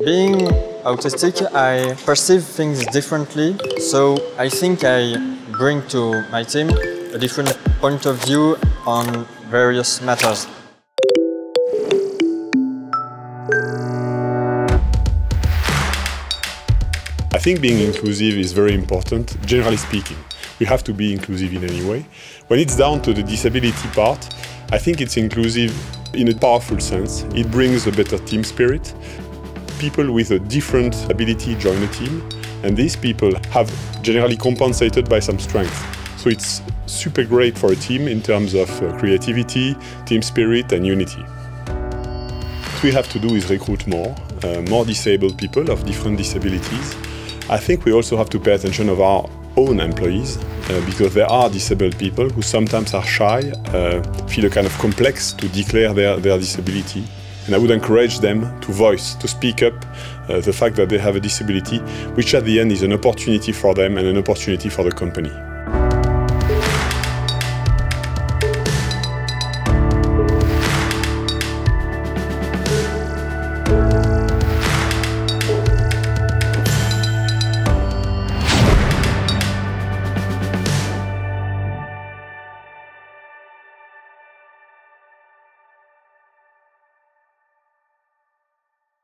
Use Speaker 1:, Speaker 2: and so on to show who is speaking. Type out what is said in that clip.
Speaker 1: Being autistic, I perceive things differently, so I think I bring to my team a different point of view on various matters.
Speaker 2: I think being inclusive is very important, generally speaking. We have to be inclusive in any way. When it's down to the disability part, I think it's inclusive in a powerful sense. It brings a better team spirit. People with a different ability join a team, and these people have generally compensated by some strength. So it's super great for a team in terms of creativity, team spirit and unity. What we have to do is recruit more disabled people of different disabilities. I think we also have to pay attention of our own employees because there are disabled people who sometimes are shy, feel a kind of complex to declare their disability. And I would encourage them to voice, to speak up the fact that they have a disability, which at the end is an opportunity for them and an opportunity for the company.